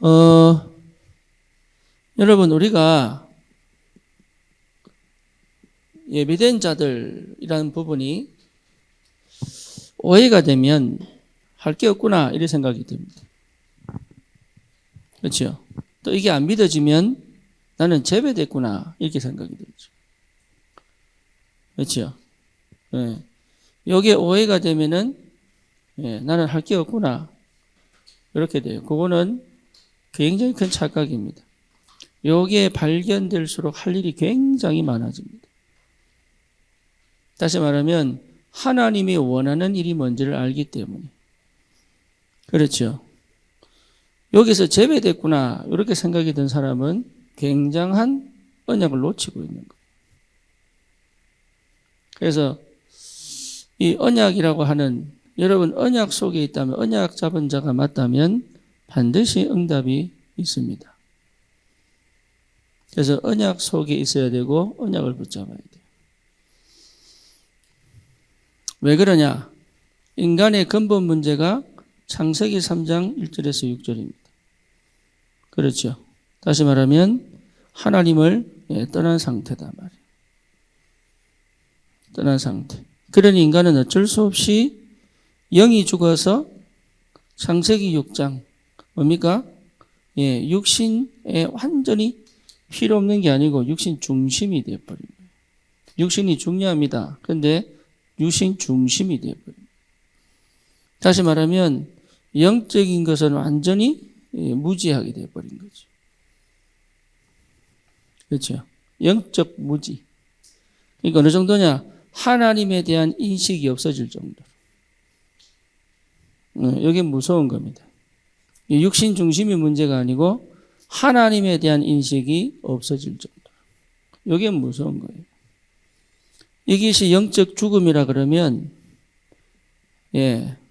어, 여러분, 우리가 예비된 자들이라는 부분이 오해가 되면 할 게 없구나, 이런 생각이 듭니다. 그렇죠? 또 이게 안 믿어지면 나는 제외됐구나, 이렇게 생각이 들죠. 그렇죠? 예. 요게 오해가 되면은, 나는 할 게 없구나, 이렇게 돼요. 그거는 굉장히 큰 착각입니다. 요게 발견될수록 할 일이 굉장히 많아집니다. 다시 말하면 하나님이 원하는 일이 뭔지를 알기 때문에. 그렇죠. 여기서 제외됐구나 이렇게 생각이 든 사람은 굉장한 언약을 놓치고 있는 거예요. 그래서 이 언약이라고 하는, 여러분 언약 속에 있다면, 언약 잡은 자가 맞다면 반드시 응답이 있습니다. 그래서 언약 속에 있어야 되고 언약을 붙잡아야 돼요. 왜 그러냐? 인간의 근본 문제가 창세기 3장 1절에서 6절입니다. 그렇죠. 다시 말하면 하나님을 떠난 상태다 말이에요. 떠난 상태. 그러니 인간은 어쩔 수 없이 영이 죽어서 창세기 6장 뭡니까? 육신에 완전히 필요 없는 게 아니고 육신 중심이 되어버린 거예요. 육신이 중요합니다. 그런데 육신 중심이 되어버립니다. 다시 말하면 영적인 것은 완전히 무지하게 되어버린 거죠. 그렇죠. 영적 무지. 그러니까 어느 정도냐? 하나님에 대한 인식이 없어질 정도로. 이게 무서운 겁니다. 육신 중심이 문제가 아니고 하나님에 대한 인식이 없어질 정도로. 이게 무서운 거예요. 이것이 영적 죽음이라 그러면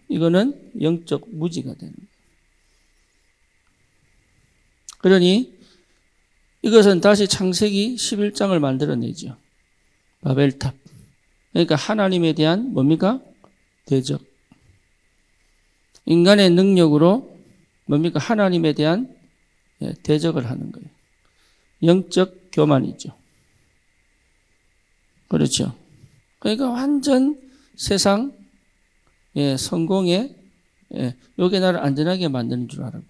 이거는 영적 무지가 되는 거예요. 그러니 이것은 다시 창세기 11장을 만들어내죠. 바벨탑. 그러니까 하나님에 대한 뭡니까? 대적. 인간의 능력으로 뭡니까? 하나님에 대한 대적을 하는 거예요. 영적 교만이죠. 그렇죠. 그러니까 완전 세상 성공에 요게 나를 안전하게 만드는 줄 알고.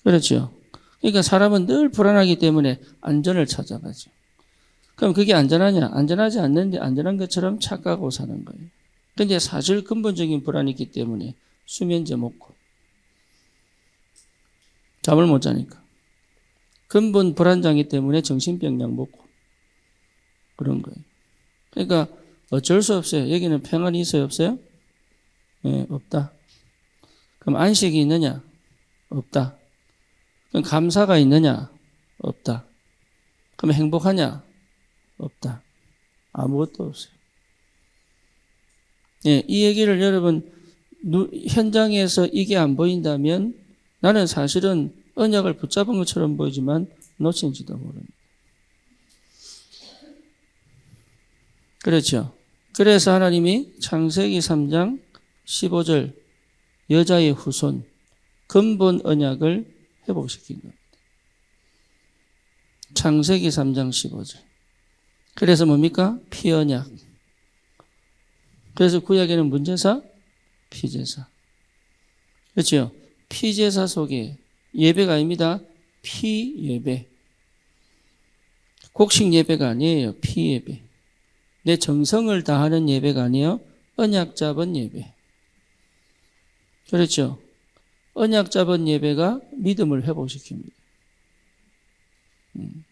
그렇죠. 그러니까 사람은 늘 불안하기 때문에 안전을 찾아가죠. 그럼 그게 안전하냐? 안전하지 않는데 안전한 것처럼 착각하고 사는 거예요. 그런데 사실 근본적인 불안이 있기 때문에 수면제 먹고 잠을 못 자니까. 근본 불안장애 때문에 정신병약 먹고 그런 거예요. 그러니까 어쩔 수 없어요. 여기는 평안이 있어요? 없어요? 없다. 그럼 안식이 있느냐? 없다. 그럼 감사가 있느냐? 없다. 그럼 행복하냐? 없다. 아무것도 없어요. 이 얘기를 여러분 현장에서 이게 안 보인다면 나는 사실은 언약을 붙잡은 것처럼 보이지만 놓친지도 모릅니다. 그렇죠. 그래서 하나님이 창세기 3장 15절 여자의 후손 근본 언약을 회복시킨 겁니다. 창세기 3장 15절. 그래서 뭡니까? 피언약. 그래서 구약에는 문제사, 피제사. 그렇죠? 피제사 속에 예배가 아닙니다. 피예배. 곡식 예배가 아니에요. 피예배. 내 정성을 다하는 예배가 아니에요. 언약 잡은 예배. 그렇죠? 언약 잡은 예배가 믿음을 회복시킵니다.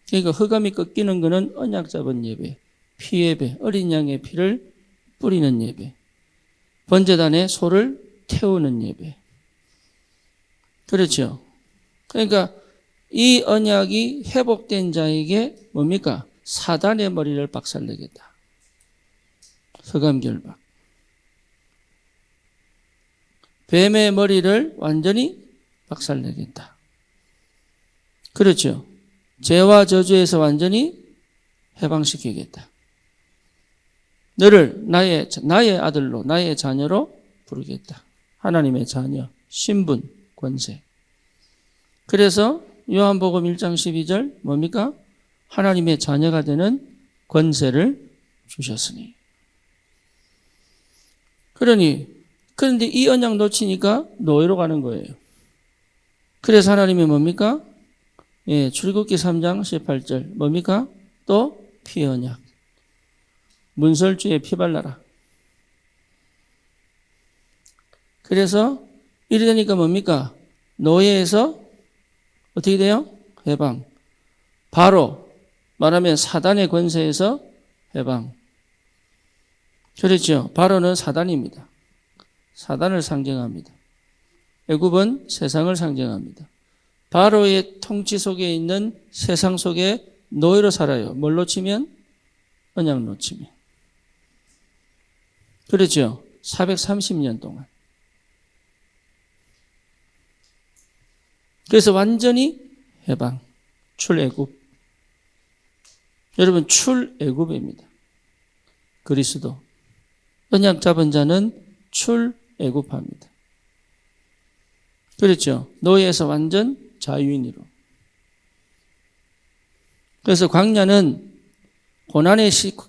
그러니까 흑암이 꺾이는 것은 언약 잡은 예배, 피예배, 어린 양의 피를 뿌리는 예배, 번제단에 소를 태우는 예배. 그렇죠? 그러니까 이 언약이 회복된 자에게 뭡니까? 사단의 머리를 박살내겠다. 흑암결박. 뱀의 머리를 완전히 박살내겠다. 그렇죠? 죄와 저주에서 완전히 해방시키겠다. 너를 나의 아들로, 나의 자녀로 부르겠다. 하나님의 자녀, 신분, 권세. 그래서 요한복음 1장 12절 뭡니까? 하나님의 자녀가 되는 권세를 주셨으니. 그런데 이 언약 놓치니까 노예로 가는 거예요. 그래서 하나님이 뭡니까? 출애굽기 3장 18절 뭡니까? 또 피언약. 문설주에 피 발라라. 그래서 이래 되니까 뭡니까? 노예에서 어떻게 돼요? 해방. 바로 말하면 사단의 권세에서 해방. 그렇죠? 바로는 사단입니다. 사단을 상징합니다. 애굽은 세상을 상징합니다. 바로의 통치 속에 있는 세상 속에 노예로 살아요. 뭘 놓치면? 언약 놓치면. 그렇죠? 430년 동안. 그래서 완전히 해방. 출애굽. 여러분 출애굽입니다. 그리스도. 언약 잡은 자는 출애굽합니다. 그렇죠? 노예에서 완전 자유인으로. 그래서 광야는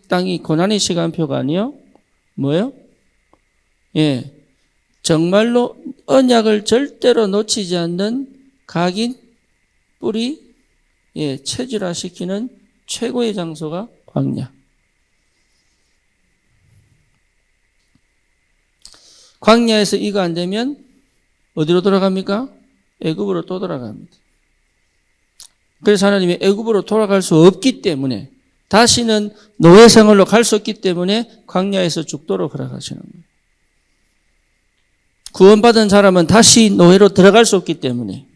땅이 고난의 시간표가 아니요. 뭐예요? 정말로 언약을 절대로 놓치지 않는 각인 뿌리 체질화시키는 최고의 장소가 광야. 광야에서 이거 안 되면 어디로 돌아갑니까? 애굽으로 또 돌아갑니다. 그래서 하나님이 애굽으로 돌아갈 수 없기 때문에 다시는 노예 생활로 갈 수 없기 때문에 광야에서 죽도록 허락하시는 거예요. 구원받은 사람은 다시 노예로 들어갈 수 없기 때문에.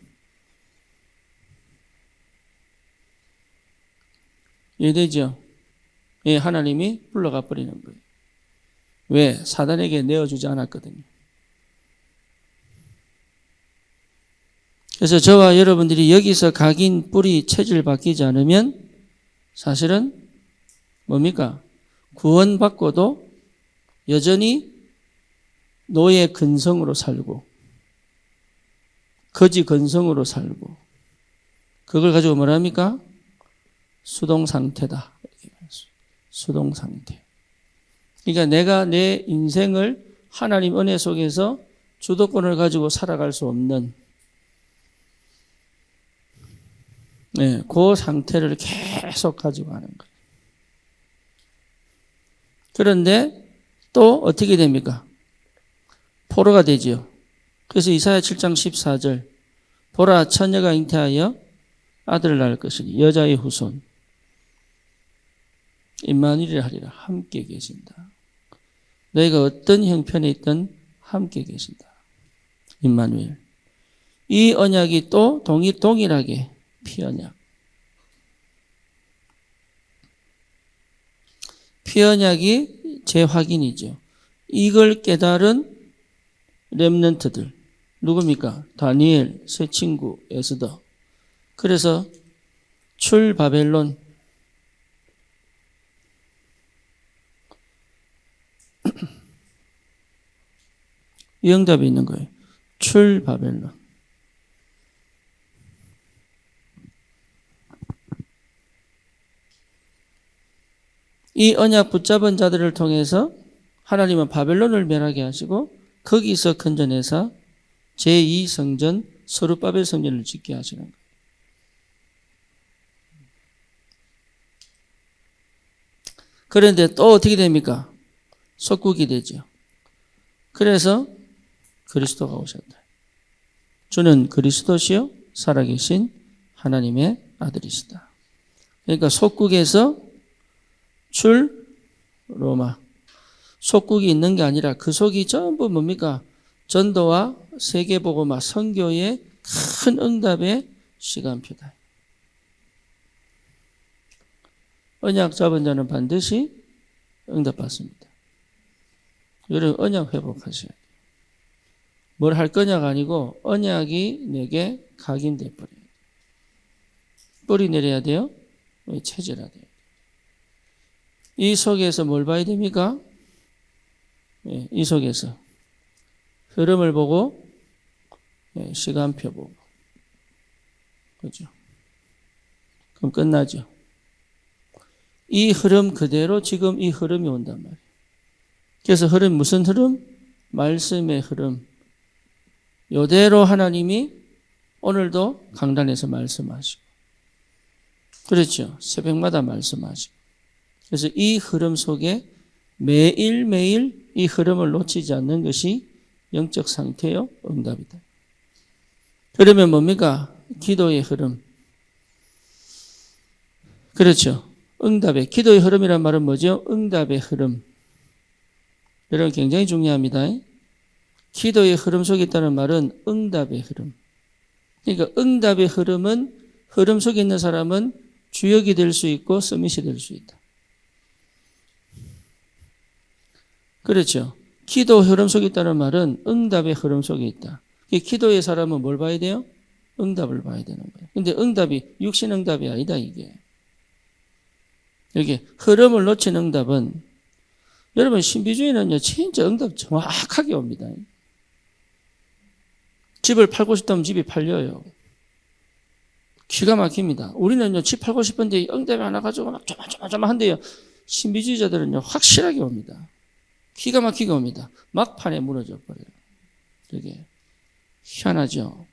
이해되죠? 하나님이 불러가 버리는 거예요. 왜? 사단에게 내어주지 않았거든요. 그래서 저와 여러분들이 여기서 각인 뿌리 체질 바뀌지 않으면 사실은 뭡니까? 구원받고도 여전히 노예 근성으로 살고 거지 근성으로 살고 그걸 가지고 뭐랍니까? 수동상태다. 수동상태. 그러니까 내가 내 인생을 하나님 은혜 속에서 주도권을 가지고 살아갈 수 없는 그 상태를 계속 가지고 가는 거예요. 그런데 또 어떻게 됩니까? 포로가 되지요. 그래서 이사야 7장 14절 보라 처녀가 잉태하여 아들을 낳을 것이니 여자의 후손 임마누엘이라 하리라. 함께 계신다. 너희가 어떤 형편에 있든 함께 계신다. 임마누엘. 이 언약이 또 동일하게 피언약. 피언약이 재확인이죠. 이걸 깨달은 렘넌트들. 누굽니까? 다니엘, 새 친구, 에스더. 그래서 출바벨론 이 응답이 있는 거예요. 출바벨론. 이 언약 붙잡은 자들을 통해서 하나님은 바벨론을 멸하게 하시고 거기서 건져내서 제2성전 서룹바벨 성전을 짓게 하시는 거예요. 그런데 또 어떻게 됩니까? 속국이 되죠. 그래서 그리스도가 오셨다. 주는 그리스도시요 살아계신 하나님의 아들이시다. 그러니까 속국에서 출 로마. 속국이 있는 게 아니라 그 속이 전부 뭡니까? 전도와 세계복음화 선교의 큰 응답의 시간표다. 언약 잡은 자는 반드시 응답받습니다. 여러분 언약 회복하셔야 돼요. 뭘 할 거냐가 아니고 언약이 내게 각인돼 버려요. 뿌리 내려야 돼요. 체질해야 돼요. 이 속에서 뭘 봐야 됩니까? 이 속에서 흐름을 보고 예, 시간표 보고. 그죠? 그럼 끝나죠. 이 흐름 그대로 지금 이 흐름이 온단 말이에요. 그래서 흐름, 무슨 흐름? 말씀의 흐름. 이대로 하나님이 오늘도 강단에서 말씀하시고. 그렇죠. 새벽마다 말씀하시고. 그래서 이 흐름 속에 매일매일 이 흐름을 놓치지 않는 것이 영적 상태요, 응답이다. 그러면 뭡니까? 기도의 흐름. 그렇죠. 응답의, 기도의 흐름이란 말은 뭐죠? 응답의 흐름. 여러분 굉장히 중요합니다. 기도의 흐름 속에 있다는 말은 응답의 흐름. 그러니까 응답의 흐름은, 흐름 속에 있는 사람은 주역이 될 수 있고 서밋이 될 수 있다. 그렇죠. 기도 흐름 속에 있다는 말은 응답의 흐름 속에 있다. 기도의 사람은 뭘 봐야 돼요? 응답을 봐야 되는 거예요. 근데 응답이 육신 응답이 아니다, 이게. 여기 흐름을 놓친 응답은, 여러분 신비주의는요 진짜 응답 정확하게 옵니다. 집을 팔고 싶다면 집이 팔려요. 기가 막힙니다. 우리는요 집 팔고 싶은데 응답이 안 와가지고 막 조마조마한데요, 신비주의자들은요 확실하게 옵니다. 기가 막히게 옵니다. 막판에 무너져 버려요. 되게 희한하죠.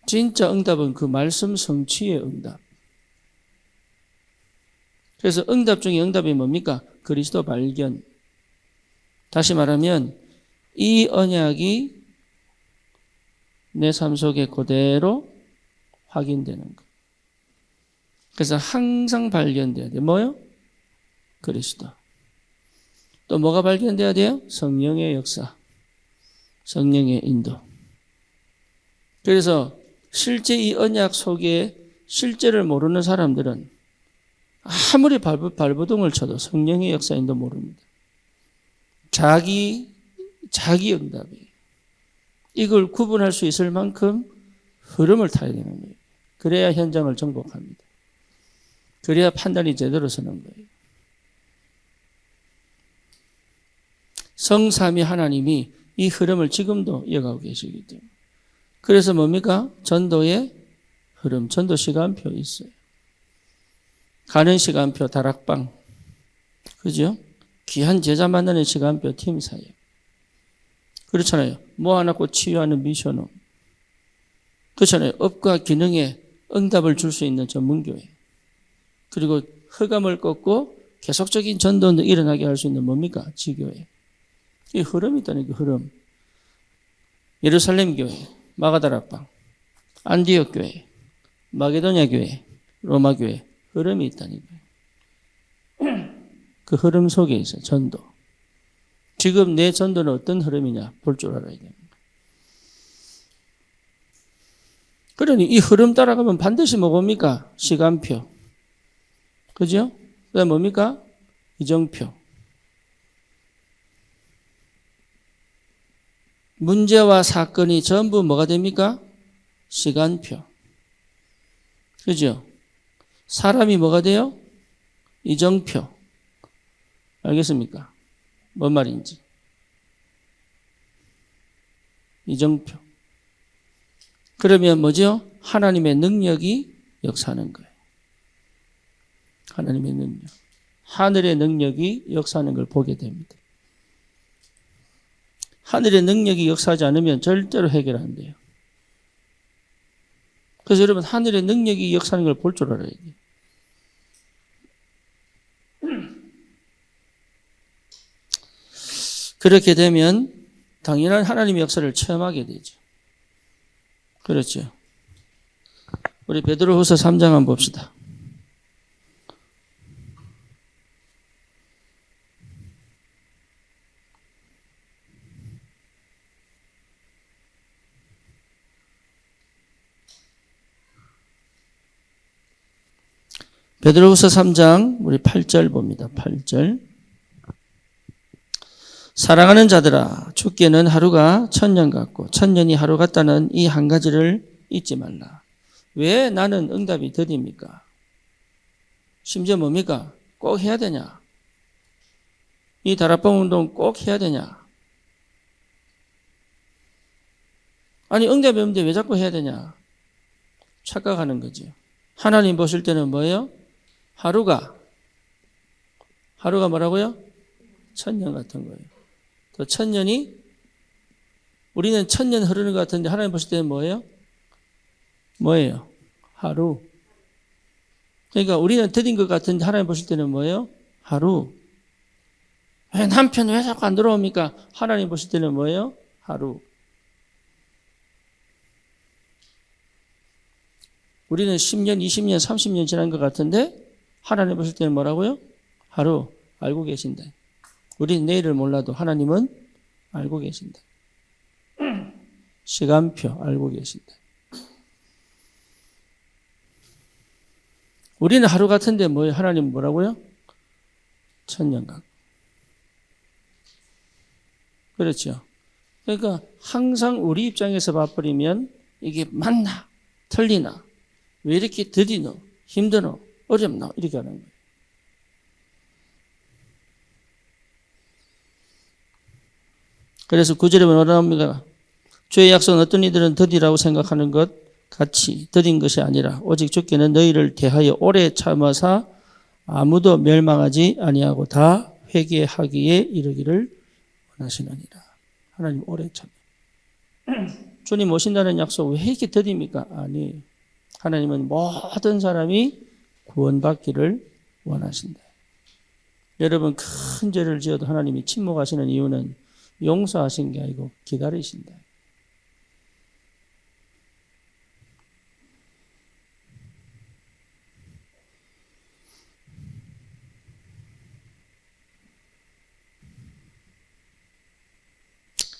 진짜 응답은 그 말씀 성취의 응답. 그래서 응답 중에 응답이 뭡니까? 그리스도 발견. 다시 말하면 이 언약이 내 삶 속에 그대로 확인되는 것. 그래서 항상 발견돼야 돼요. 뭐요? 그리스도. 또 뭐가 발견돼야 돼요? 성령의 역사, 성령의 인도. 그래서 실제 이 언약 속에 실제를 모르는 사람들은 아무리 발버둥을 쳐도 성령의 역사인도 모릅니다. 자기 응답이. 이걸 구분할 수 있을 만큼 흐름을 타야 되는 거예요. 그래야 현장을 정복합니다. 그래야 판단이 제대로 서는 거예요. 성삼위 하나님이 이 흐름을 지금도 이어가고 계시기 때문에. 그래서 뭡니까? 전도의 흐름, 전도 시간표 있어요. 가는 시간표, 다락방. 그죠? 귀한 제자 만나는 시간표, 팀 사역. 그렇잖아요. 모아놓고 치유하는 미션홈. 그렇잖아요. 업과 기능에 응답을 줄 수 있는 전문교회. 그리고 흑암을 꺾고 계속적인 전도도 일어나게 할 수 있는 뭡니까? 지교회. 이 흐름이 있다는 게 흐름. 예루살렘 교회, 마가다락방, 안디옥 교회, 마게도냐 교회, 로마 교회. 흐름이 있다는 거예요. 그 흐름 속에 있어요. 전도. 지금 내 전도는 어떤 흐름이냐 볼 줄 알아야 됩니다. 그러니 이 흐름 따라가면 반드시 뭡니까? 시간표. 그죠? 그 다음 뭡니까? 이정표. 문제와 사건이 전부 뭐가 됩니까? 시간표. 그죠? 사람이 뭐가 돼요? 이정표. 알겠습니까? 뭔 말인지. 이정표. 그러면 뭐죠? 하나님의 능력이 역사하는 거예요. 하나님의 능력. 하늘의 능력이 역사하는 걸 보게 됩니다. 하늘의 능력이 역사하지 않으면 절대로 해결 안 돼요. 그래서 여러분 하늘의 능력이 역사하는 걸 볼 줄 알아야 돼요. 그렇게 되면 당연한 하나님의 역사를 체험하게 되죠. 그렇죠. 우리 베드로후서 3장 한번 봅시다. 베드로후서 3장 우리 8절 봅니다. 8절. 사랑하는 자들아, 주께는 하루가 천년 같고 천년이 하루 같다는 이 한 가지를 잊지 말라. 왜 나는 응답이 더딥니까? 심지어 뭡니까? 꼭 해야 되냐? 이 다락방 운동 꼭 해야 되냐? 아니 응답이 없는데 왜 자꾸 해야 되냐? 착각하는 거죠. 하나님 보실 때는 뭐예요? 하루가 뭐라고요? 1000년 같은 거예요. 또 1000년이 우리는 1000년 흐르는 것 같은데 하나님 보실 때는 뭐예요? 하루. 그러니까 우리는 더딘 것 같은데 하나님 보실 때는 뭐예요? 하루. 왜 남편 왜 자꾸 안 들어옵니까? 하나님 보실 때는 뭐예요? 하루. 우리는 10년, 20년, 30년 지난 것 같은데 하나님 보실 때는 뭐라고요? 하루. 알고 계신다. 우리는 내일을 몰라도 하나님은 알고 계신다. 시간표 알고 계신다. 우리는 하루 같은데 뭐예요? 하나님 뭐라고요? 1000년간. 그렇죠. 그러니까 항상 우리 입장에서 봐버리면 이게 맞나? 틀리나? 왜 이렇게 더디노? 힘드노? 어렵노? 이렇게 하는 거예요. 그래서 9절에 뭐라 나옵니까? 주의 약속은 어떤 이들은 더디라고 생각하는 것 같이 더딘 것이 아니라 오직 주께는 너희를 대하여 오래 참으사 아무도 멸망하지 아니하고 다 회개하기에 이르기를 원하시느니라. 하나님 오래 참. 주님 오신다는 약속 왜 이렇게 더딥니까? 아니, 하나님은 모든 사람이 구원받기를 원하신다. 여러분 큰 죄를 지어도 하나님이 침묵하시는 이유는 용서하신 게 아니고 기다리신다.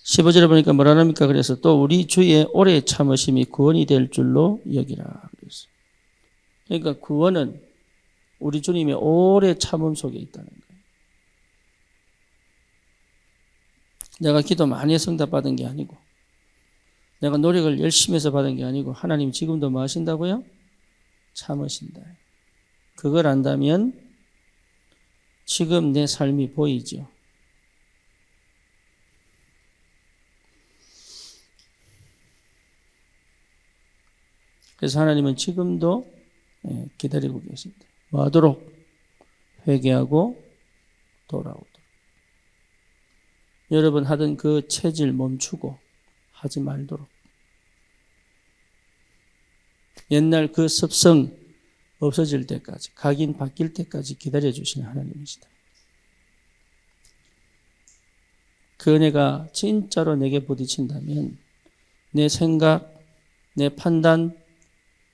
(15절에) 보니까 뭐라 합니까? 그래서 또 우리 주의 오래 참으심이 구원이 될 줄로 여기라. 그랬어요. 그러니까 구원은 우리 주님의 오래 참음 속에 있다는 거예요. 내가 기도 많이 해서 응답받은 게 아니고 내가 노력을 열심히 해서 받은 게 아니고 하나님 지금도 뭐 하신다고요? 참으신다. 그걸 안다면 지금 내 삶이 보이죠. 그래서 하나님은 지금도 기다리고 계십니다. 뭐 하도록? 회개하고 돌아오도록. 여러분 하던 그 체질 멈추고 하지 말도록. 옛날 그 습성 없어질 때까지, 각인 바뀔 때까지 기다려주시는 하나님이시다. 그 은혜가 진짜로 내게 부딪힌다면 내 생각, 내 판단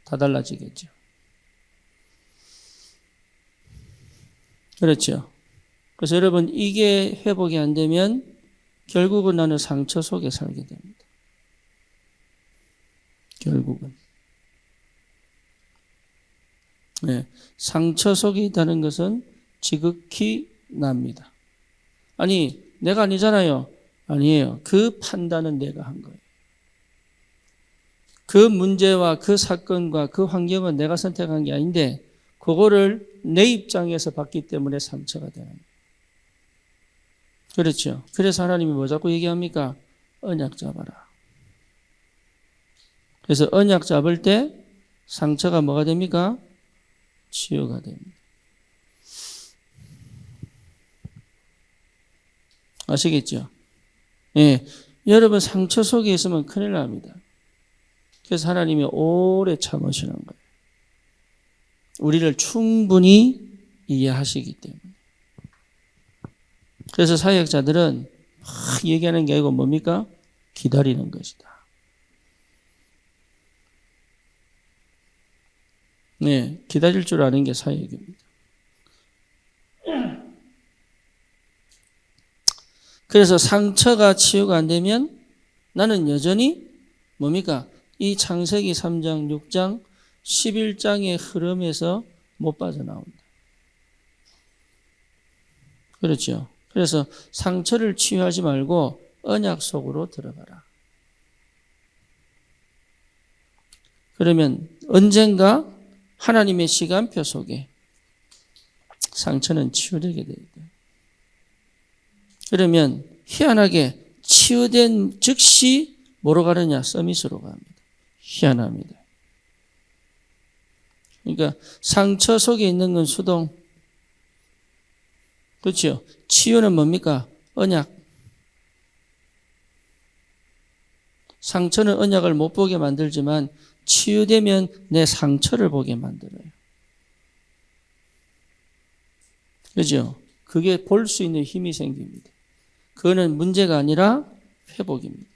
다 달라지겠죠. 그렇죠. 그래서 여러분 이게 회복이 안 되면 결국은 나는 상처 속에 살게 됩니다. 결국은. 네, 상처 속에 있다는 것은 지극히 납니다. 아니 내가 아니잖아요. 아니에요. 그 판단은 내가 한 거예요. 그 문제와 그 사건과 그 환경은 내가 선택한 게 아닌데 그거를 내 입장에서 봤기 때문에 상처가 되는 거예요. 그렇죠. 그래서 하나님이 뭐 자꾸 얘기합니까? 언약 잡아라. 그래서 언약 잡을 때 상처가 뭐가 됩니까? 치유가 됩니다. 아시겠죠? 예, 여러분 상처 속에 있으면 큰일 납니다. 그래서 하나님이 오래 참으시는 거예요. 우리를 충분히 이해하시기 때문에. 그래서 사역자들은 막 얘기하는 게 아니고 뭡니까? 기다리는 것이다. 네, 기다릴 줄 아는 게 사역입니다. 그래서 상처가 치유가 안 되면 나는 여전히 뭡니까? 이 창세기 3장, 6장, 11장의 흐름에서 못 빠져나온다. 그렇죠. 그래서 상처를 치유하지 말고 언약 속으로 들어가라. 그러면 언젠가 하나님의 시간표 속에 상처는 치유되게 되어야 돼요. 그러면 희한하게 치유된 즉시 뭐로 가느냐? 서밋으로 갑니다. 희한합니다. 그러니까 상처 속에 있는 건 수동. 그렇죠? 치유는 뭡니까? 언약. 상처는 언약을 못 보게 만들지만 치유되면 내 상처를 보게 만들어요. 그렇죠? 그게 볼 수 있는 힘이 생깁니다. 그거는 문제가 아니라 회복입니다.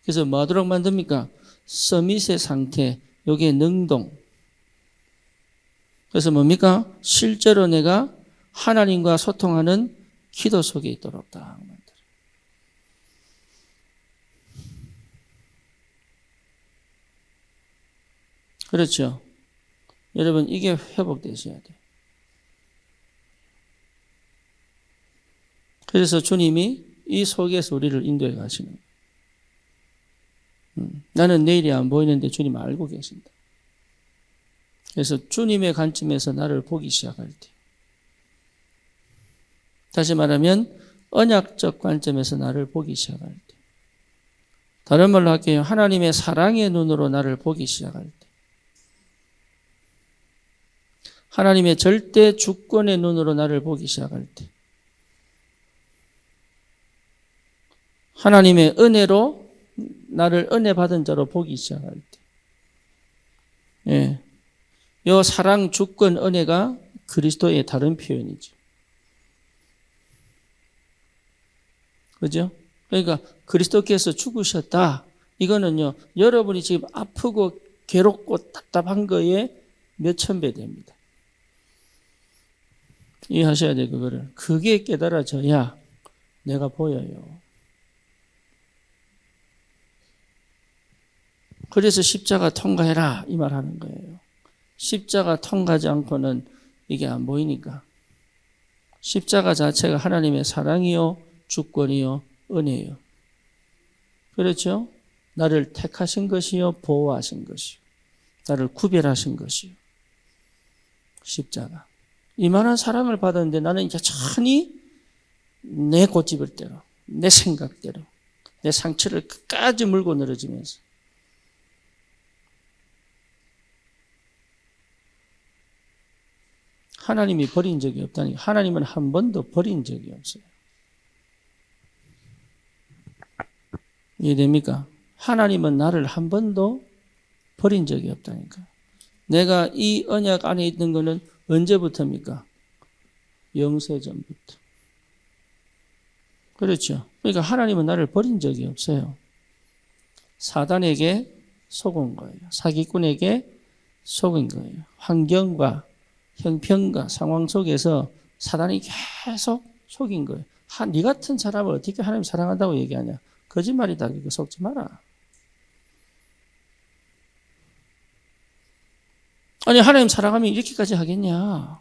그래서 뭐 하도록 만듭니까? 서밋의 상태, 요게 능동. 그래서 뭡니까? 실제로 내가 하나님과 소통하는 기도 속에 있도록 딱 만들어요. 그렇죠? 여러분, 이게 회복되셔야 돼요. 그래서 주님이 이 속에서 우리를 인도해 가시는 거예요. 나는 내일이 안 보이는데 주님 알고 계신다. 그래서 주님의 관점에서 나를 보기 시작할 때, 다시 말하면 언약적 관점에서 나를 보기 시작할 때, 다른 말로 할게요. 하나님의 사랑의 눈으로 나를 보기 시작할 때, 하나님의 절대 주권의 눈으로 나를 보기 시작할 때, 하나님의 은혜로 나를 은혜 받은 자로 보기 시작할 때, 예, 요 사랑, 주권, 은혜가 그리스도의 다른 표현이죠. 그죠? 그러니까 그리스도께서 죽으셨다. 이거는요, 여러분이 지금 아프고 괴롭고 답답한 거에 몇천 배 됩니다. 이해하셔야 돼요, 그거를. 그게 깨달아져야 내가 보여요. 그래서 십자가 통과해라, 이 말 하는 거예요. 십자가 통과하지 않고는 이게 안 보이니까. 십자가 자체가 하나님의 사랑이요, 주권이요, 은혜요. 그렇죠? 나를 택하신 것이요, 보호하신 것이요. 나를 구별하신 것이요. 십자가. 이만한 사랑을 받았는데 나는 이제 천히 내 고집을대로, 내 생각대로, 내 상처를 끝까지 물고 늘어지면서. 하나님이 버린 적이 없다니. 하나님은 한 번도 버린 적이 없어요. 이해됩니까? 하나님은 나를 한 번도 버린 적이 없다니까. 내가 이 언약 안에 있는 것은 언제부터입니까? 영세전부터. 그렇죠. 그러니까 하나님은 나를 버린 적이 없어요. 사단에게 속은 거예요. 사기꾼에게 속은 거예요. 환경과 형편과 상황 속에서 사단이 계속 속인 거예요. 네 같은 사람을 어떻게 하나님 사랑한다고 얘기하냐. 거짓말이다. 그거 속지 마라. 아니, 하나님 사랑하면 이렇게까지 하겠냐.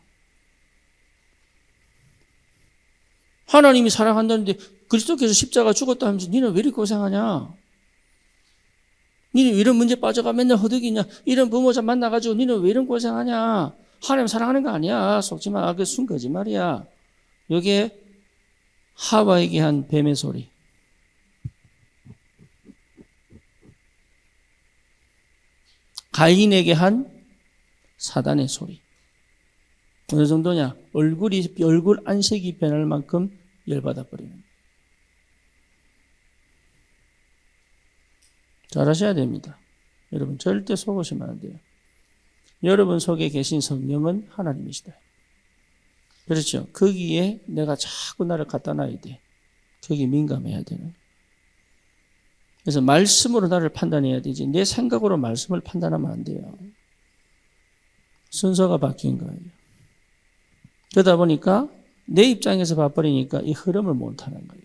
하나님이 사랑한다는데 그리스도께서 십자가 죽었다 하면서 니는 왜 이렇게 고생하냐. 니는 왜 이런 문제 빠져가 맨날 허덕이냐. 이런 부모자 만나가지고 니는 왜 이런 고생하냐. 하나님 사랑하는 거 아니야. 속지 마. 그게 순 거짓말이야. 이게 하와에게 한 뱀의 소리. 가인에게 한 사단의 소리. 어느 정도냐? 얼굴 안색이 변할 만큼 열받아 버리는. 잘하셔야 됩니다. 여러분 절대 속으시면 안 돼요. 여러분 속에 계신 성령은 하나님이시다. 그렇죠? 거기에 내가 자꾸 나를 갖다 놔야 돼. 거기 민감해야 되는. 그래서 말씀으로 나를 판단해야 되지. 내 생각으로 말씀을 판단하면 안 돼요. 순서가 바뀐 거예요. 그러다 보니까 내 입장에서 봐버리니까 이 흐름을 못하는 거예요.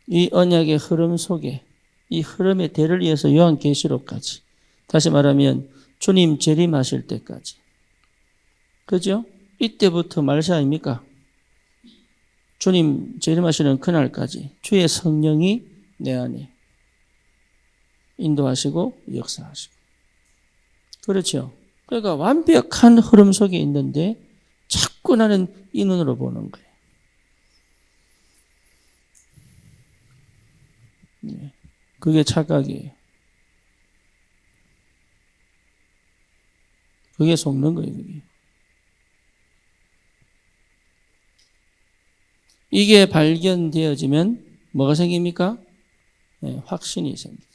이 언약의 흐름 속에 이 흐름의 대를 이어서 요한계시록까지, 다시 말하면 주님 재림하실 때까지. 그죠? 이때부터 말세 아닙니까? 주님 재림하시는 그날까지 주의 성령이 내 안에 인도하시고 역사하시고. 그렇죠? 그러니까 완벽한 흐름 속에 있는데 자꾸 나는 이 눈으로 보는 거예요. 그게 착각이에요. 그게 속는 거예요. 그게. 이게 발견되어지면 뭐가 생깁니까? 네, 확신이 생기죠.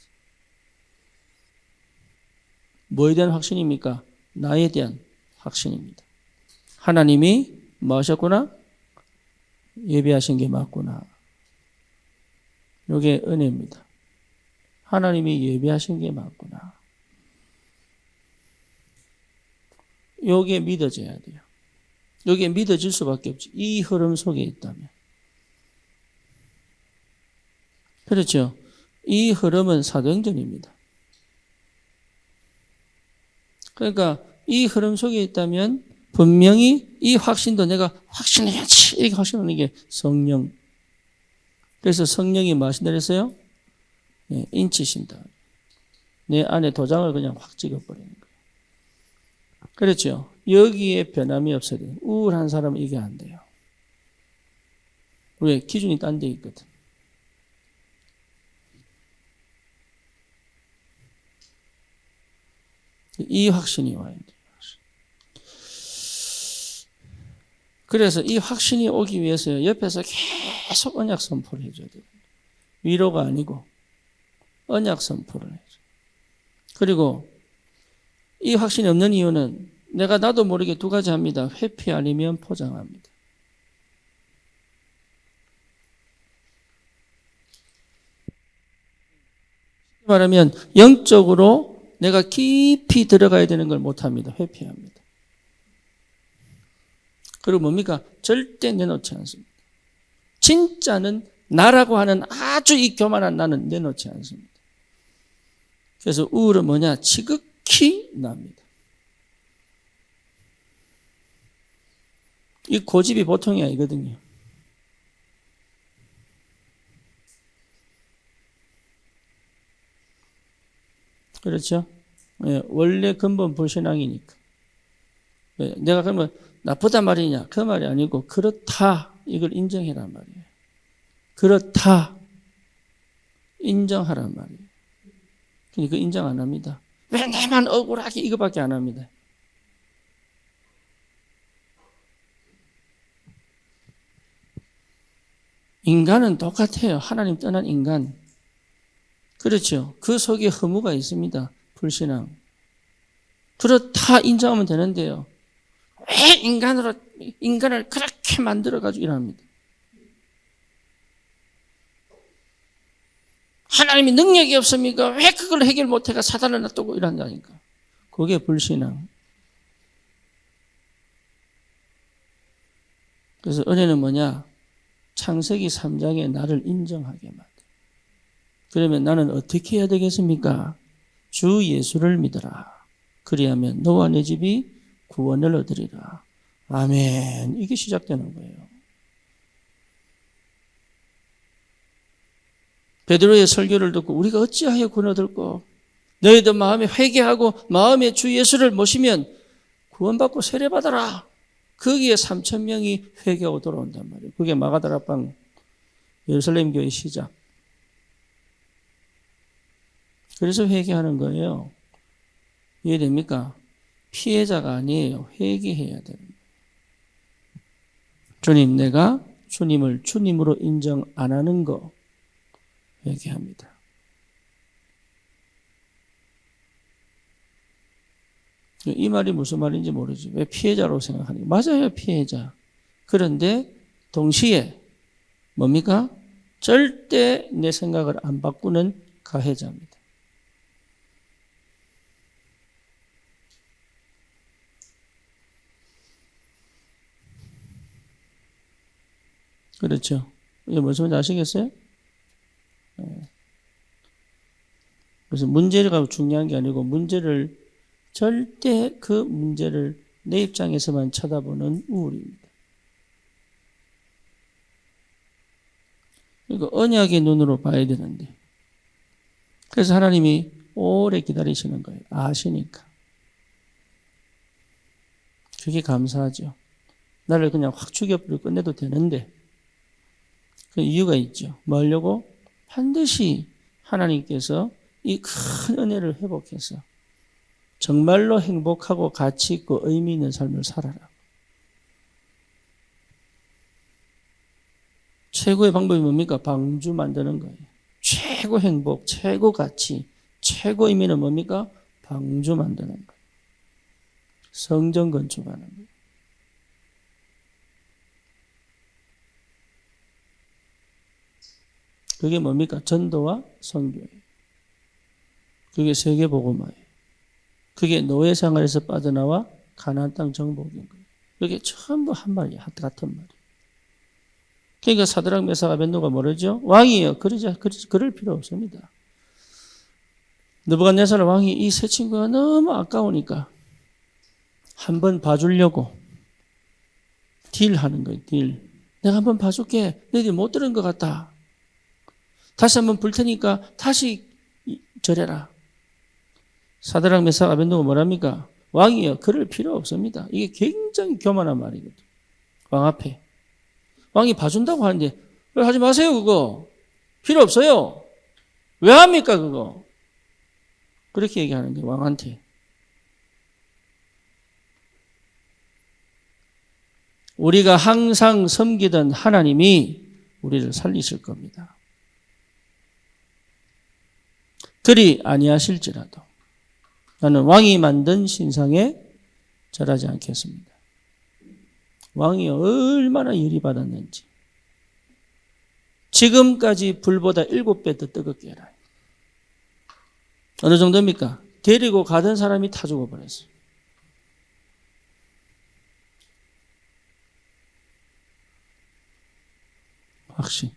뭐에 대한 확신입니까? 나에 대한 확신입니다. 하나님이 뭐 하셨구나? 예비하신 게 맞구나. 이게 은혜입니다. 하나님이 예비하신 게 맞구나. 이게 믿어져야 돼요. 이게 믿어질 수밖에 없지. 이 흐름 속에 있다면. 그렇죠. 이 흐름은 사도행전입니다. 그러니까 이 흐름 속에 있다면 분명히 이 확신도 내가 확신해야지. 이렇게 확신하는 게 성령. 그래서 성령이 무엇이 내렸어요? 네, 인치신다. 내 안에 도장을 그냥 확 찍어버리는 거예요. 그렇죠. 여기에 변함이 없어야 돼요. 우울한 사람은 이게 안 돼요. 왜? 기준이 딴 데 있거든. 이 확신이 와야 돼요. 그래서 이 확신이 오기 위해서 옆에서 계속 언약 선포를 해줘야 돼요. 위로가 아니고 언약 선포를 해줘요. 그리고 이 확신이 없는 이유는 내가 나도 모르게 두 가지 합니다. 회피 아니면 포장합니다. 말하면 영적으로 내가 깊이 들어가야 되는 걸 못합니다. 회피합니다. 그리고 뭡니까? 절대 내놓지 않습니다. 진짜는 나라고 하는 아주 이 교만한 나는 내놓지 않습니다. 그래서 우울은 뭐냐? 지극히 납니다. 이 고집이 보통이 아니거든요. 그렇죠? 예, 원래 근본 불신앙이니까. 예, 내가 그러면 나쁘단 말이냐? 그 말이 아니고 그렇다. 이걸 인정해란 말이에요. 그렇다. 인정하란 말이에요. 그러니까 인정 안 합니다. 왜 내만 억울하게 이거밖에 안 합니다. 인간은 똑같아요. 하나님 떠난 인간. 그렇죠. 그 속에 허무가 있습니다. 불신앙. 그렇다 인정하면 되는데요. 왜 인간을 그렇게 만들어가지고 일합니다. 하나님이 능력이 없습니까? 왜 그걸 해결 못해가 사단을 놔두고 일한다니까. 그게 불신앙. 그래서 은혜는 뭐냐? 창세기 3장에 나를 인정하게 만들. 그러면 나는 어떻게 해야 되겠습니까? 주 예수를 믿어라. 그리하면 너와 내 집이 구원을 얻으리라. 아멘. 이게 시작되는 거예요. 베드로의 설교를 듣고 우리가 어찌하여 구원 얻을꼬? 너희도 마음에 회개하고 마음에 주 예수를 모시면 구원받고 세례받아라. 거기에 3,000명이 회개하고 돌아온단 말이에요. 그게 마가다락방 예루살렘 교회 시작. 그래서 회개하는 거예요. 이해됩니까? 피해자가 아니에요. 회개해야 됩니다. 주님, 내가 주님을 주님으로 인정 안 하는 거 회개합니다. 이 말이 무슨 말인지 모르지. 왜 피해자로 생각하니? 맞아요, 피해자. 그런데 동시에 뭡니까? 절대 내 생각을 안 바꾸는 가해자입니다. 그렇죠. 이게 무슨 말인지 아시겠어요? 그래서 문제가 중요한 게 아니고 문제를 절대 그 문제를 내 입장에서만 쳐다보는 우울입니다. 그러니까 언약의 눈으로 봐야 되는데 그래서 하나님이 오래 기다리시는 거예요. 아시니까. 그게 감사하죠. 나를 그냥 확 죽여버리고 끝내도 되는데 그 이유가 있죠. 뭐 하려고? 반드시 하나님께서 이 큰 은혜를 회복해서 정말로 행복하고 가치 있고 의미 있는 삶을 살아라. 최고의 방법이 뭡니까? 방주 만드는 거예요. 최고 행복, 최고 가치, 최고 의미는 뭡니까? 방주 만드는 거예요. 성전 건축하는 거예요. 그게 뭡니까? 전도와 선교예요. 그게 세계복음화예요. 그게 노예 생활에서 빠져나와 가나안 땅 정복인 거예요. 그게 전부 한 말이에요. 같은 말이에요. 그러니까 사드락 메삭 아벳느고가 뭐라죠? 왕이에요. 그럴 필요 없습니다. 느부갓네살 왕이 이 세 친구가 너무 아까우니까 한번 봐주려고 딜하는 거예요. 딜. 내가 한번 봐줄게. 너희들 못 들은 것 같다. 다시 한번 불 테니까 다시 절해라. 사드락 메삭 아벳느고가 뭐랍니까? 왕이요. 그럴 필요 없습니다. 이게 굉장히 교만한 말이거든. 왕 앞에. 왕이 봐준다고 하는데 왜 하지 마세요 그거. 필요 없어요. 왜 합니까 그거. 그렇게 얘기하는 게 왕한테. 우리가 항상 섬기던 하나님이 우리를 살리실 겁니다. 그리 아니하실지라도 나는 왕이 만든 신상에 절하지 않겠습니다. 왕이 얼마나 열이 받았는지 지금까지 불보다 7배 더 뜨겁게 해라. 어느 정도입니까? 데리고 가던 사람이 타 죽어버렸어요. 확신.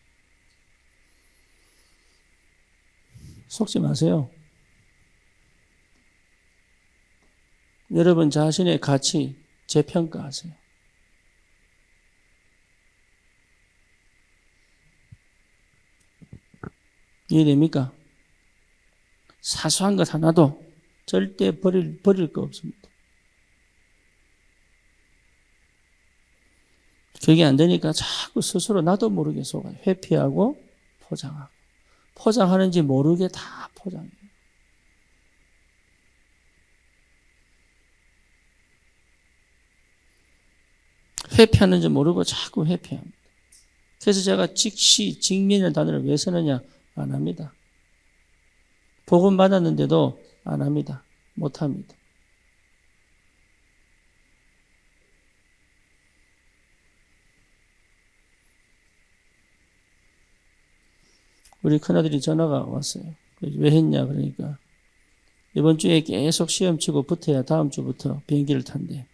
속지 마세요. 여러분 자신의 가치 재평가하세요. 이해됩니까? 사소한 것 하나도 절대 버릴 거 없습니다. 그게 안 되니까 자꾸 스스로 나도 모르게 속아요. 회피하고 포장하고. 포장하는지 모르게 다 포장해요. 회피하는지 모르고 자꾸 회피합니다. 그래서 제가 직시, 직면이라는 단어를 왜 쓰느냐? 안 합니다. 복음 받았는데도 안 합니다. 못 합니다. 우리 큰아들이 전화가 왔어요. 왜 했냐 그러니까 이번 주에 계속 시험 치고 붙어야 다음 주부터 비행기를 탄대.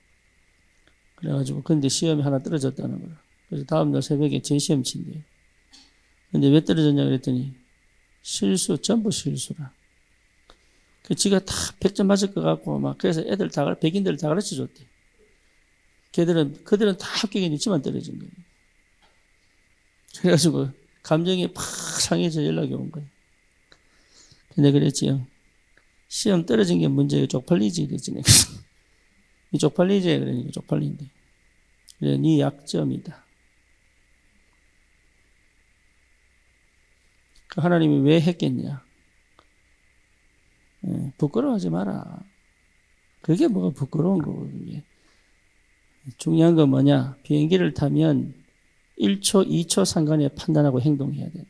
그래가지고 근데 시험이 하나 떨어졌다는 거야. 그래서 다음날 새벽에 재시험 친대. 근데 왜 떨어졌냐 그랬더니 전부 실수라. 그 지가 다 100점 맞을 것 같고 막 그래서 백인들 다 가르쳐 줬대. 그들은 다 합격이 지만 떨어진 거예요. 그래가지고 감정이 팍 상해서 연락이 온 거예요. 근데 그랬지요. 시험 떨어진 게 문제예요. 쪽팔리지 이랬지. 이 쪽팔리지 그러니까 쪽팔린데. 그래 네 약점이다. 그 하나님이 왜 했겠냐? 부끄러워하지 마라. 그게 뭐가 부끄러운 거고 그게. 중요한 건 뭐냐? 비행기를 타면 1초, 2초 상관에 판단하고 행동해야 된다.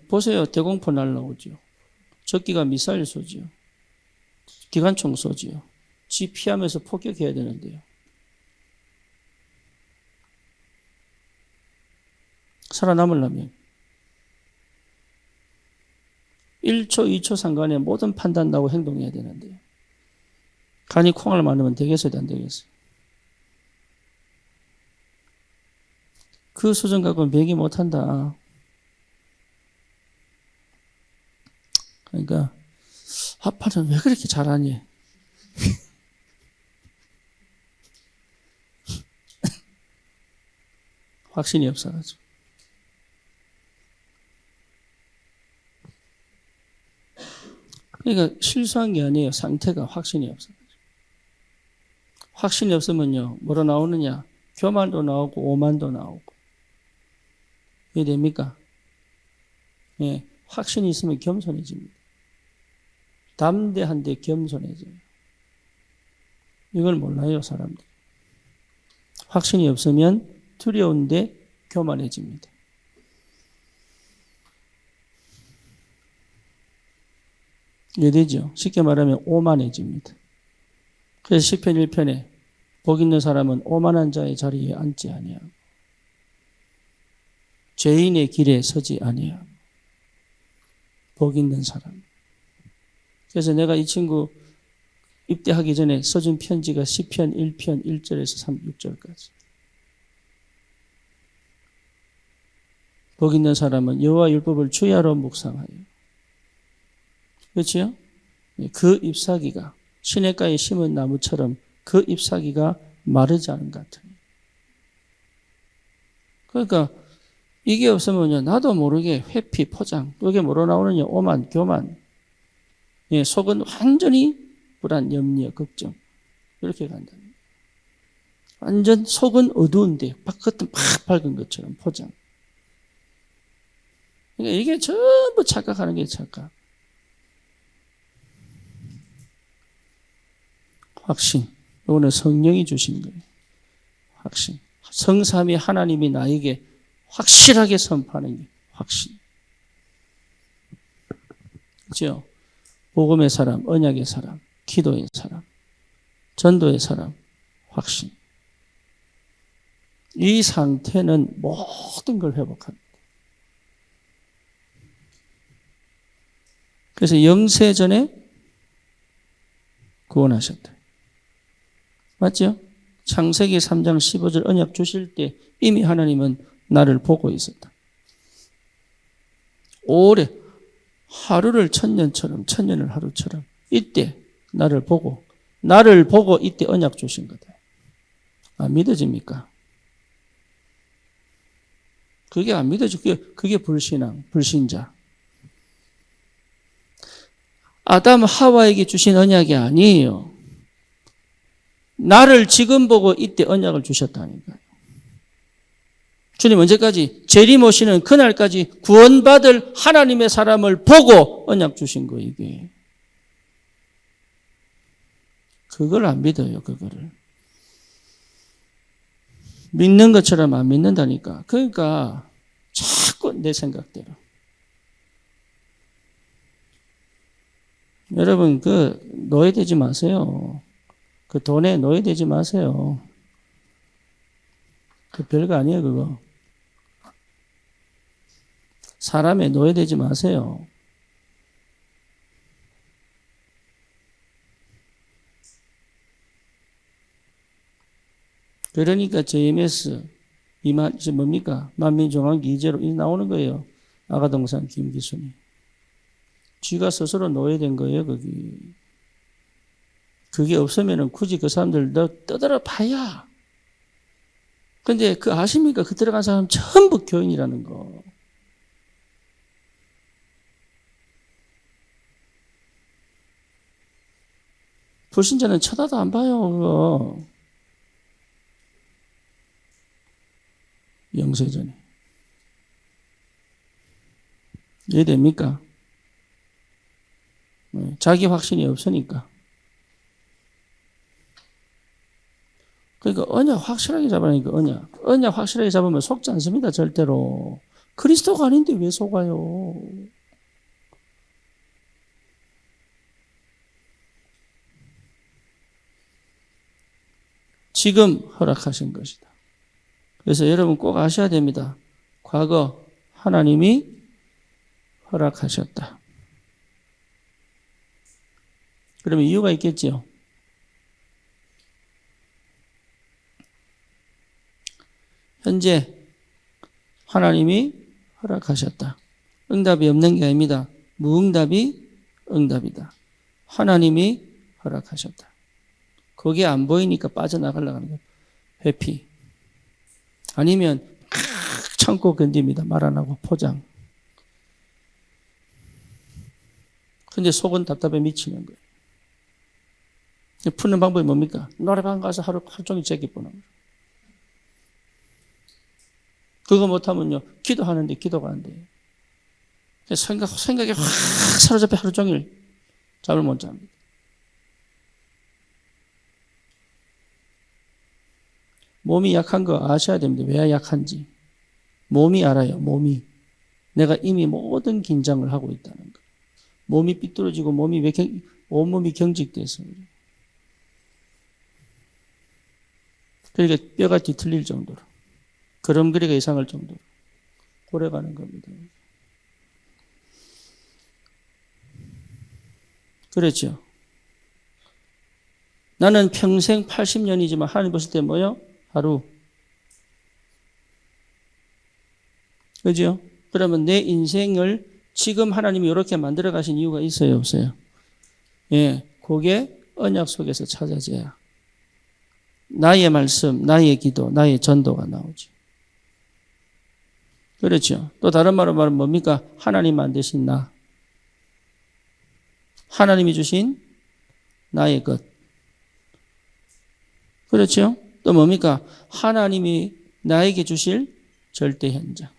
보세요. 대공포 날라오죠. 적기가 미사일 쏘지요. 기관총 쏘지요. 지 피하면서 폭격해야 되는데요. 살아남으려면 1초, 2초 상관에 모든 판단 나고 행동해야 되는데요. 간이 콩을 많으면 되겠어요, 안 되겠어요? 그 수준 갖고는 비행기 못한다. 그러니까 아빠는 왜 그렇게 잘하니? 확신이 없어가지고. 그러니까 실수한 게 아니에요. 상태가 확신이 없어가지고. 확신이 없으면요, 뭐로 나오느냐? 교만도 나오고 오만도 나오고. 이해됩니까? 예, 확신이 있으면 겸손해집니다. 담대한데 겸손해져요. 이걸 몰라요, 사람들. 확신이 없으면 두려운데 교만해집니다. 이해되죠? 쉽게 말하면 오만해집니다. 그래서 시편 1편에 복 있는 사람은 오만한 자의 자리에 앉지 아니하고 죄인의 길에 서지 아니하고 복 있는 사람. 그래서 내가 이 친구 입대하기 전에 써준 편지가 시편 1편 1절에서 6절까지. 복 있는 사람은 여호와 율법을 주야로 묵상하여. 그렇죠? 그 잎사귀가 시냇가에 심은 나무처럼 그 잎사귀가 마르지 않은 것 같아요. 그러니까 이게 없으면요, 나도 모르게 회피, 포장, 여기 뭐로 나오느냐, 오만, 교만. 예, 속은 완전히 불안, 염려, 걱정. 이렇게 간다는 거예요. 완전 속은 어두운데 바깥은 막 밝은 것처럼 포장. 그러니까 이게 전부 착각하는 게 착각. 확신. 이거는 성령이 주신 거예요. 확신. 성삼위 하나님이 나에게 확실하게 선포하는 게 확신. 그렇죠? 복음의 사람, 언약의 사람, 기도의 사람, 전도의 사람, 확신. 이 상태는 모든 걸 회복합니다. 그래서 영세 전에 구원하셨다. 맞죠? 창세기 3장 15절 언약 주실 때 이미 하나님은 나를 보고 있었다. 오래 하루를 천년처럼 천년을 하루처럼 이때 나를 보고 이때 언약 주신 거다. 안 믿어집니까? 그게 안 믿어져. 그게 불신앙, 불신자. 아담 하와에게 주신 언약이 아니에요. 나를 지금 보고 이때 언약을 주셨다니까요. 주님 언제까지? 재림 오시는 그날까지 구원받을 하나님의 사람을 보고 언약 주신 거예요, 이게. 그걸 안 믿어요, 그거를. 믿는 것처럼 안 믿는다니까. 그러니까 자꾸 내 생각대로. 여러분, 노예되지 마세요. 그 돈에 노예되지 마세요. 그 별거 아니에요, 그거. 사람에 노예되지 마세요. 그러니까 JMS 이제 뭡니까? 만민종합기 2제로 나오는 거예요. 아가동산 김기순이. 쥐가 스스로 노예된 거예요, 거기. 그게 없으면 굳이 그 사람들 떠들어 봐야. 근데 아십니까? 그 들어간 사람 전부 교인이라는 거. 불신자는 쳐다도 안 봐요, 그거. 영세전에. 이해됩니까? 자기 확신이 없으니까. 그러니까 언약 확실하게 잡으니까 언약 확실하게 잡으면 속지 않습니다, 절대로. 그리스도가 아닌데 왜 속아요? 지금 허락하신 것이다. 그래서 여러분 꼭 아셔야 됩니다. 과거 하나님이 허락하셨다. 그러면 이유가 있겠지요. 현재 하나님이 허락하셨다. 응답이 없는 게 아닙니다. 무응답이 응답이다. 하나님이 허락하셨다. 그게 안 보이니까 빠져나가려고 하는 거예요. 회피. 아니면 참고 견딥니다. 말 안 하고 포장. 근데 속은 답답해 미치는 거예요. 푸는 방법이 뭡니까? 노래방 가서 하루 종일 재기 보는 거예요. 그거 못하면요, 기도하는데 기도가 안 돼요. 생각이 확 사로잡혀 하루 종일 잠을 못 잡니다. 몸이 약한 거 아셔야 됩니다. 왜 약한지. 몸이 알아요. 몸이. 내가 이미 모든 긴장을 하고 있다는 거. 몸이 삐뚤어지고 온몸이 경직돼서 그래요. 그러니까 뼈가 뒤틀릴 정도로, 걸음걸이가 이상할 정도로 고래가는 겁니다. 그렇죠. 나는 평생 80년이지만 하나님 보실 때 뭐요? 하루. 그죠? 그러면 내 인생을 지금 하나님이 이렇게 만들어 가신 이유가 있어요, 없어요? 예, 그게 언약 속에서 찾아져야 나의 말씀, 나의 기도, 나의 전도가 나오죠. 그렇죠. 또 다른 말로 말하면 뭡니까? 하나님 만드신 나. 하나님이 주신 나의 것. 그렇죠? 또 뭡니까? 하나님이 나에게 주실 절대 현장.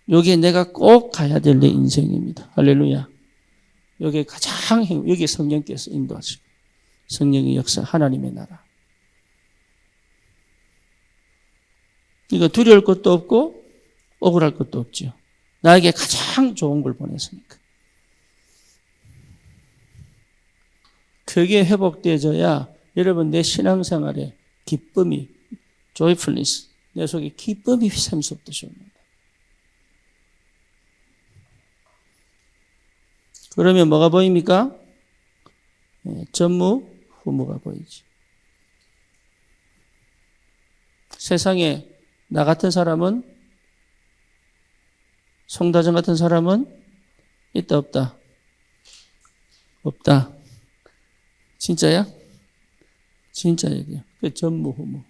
여기에 내가 꼭 가야 될 내 인생입니다. 할렐루야. 여기에 가장 여기 성령께서 인도하시고 성령의 역사, 하나님의 나라. 이거 두려울 것도 없고 억울할 것도 없죠. 나에게 가장 좋은 걸 보냈으니까. 그게 회복되어져야 여러분 내 신앙생활에 기쁨이, joyfulness, 내 속에 기쁨이 샘솟듯이 옵니다. 그러면 뭐가 보입니까? 전무후무가 보이지. 세상에 나 같은 사람은, 송다정 같은 사람은 있다 없다? 없다. 진짜야? 진짜 얘기야. 그 전무후무.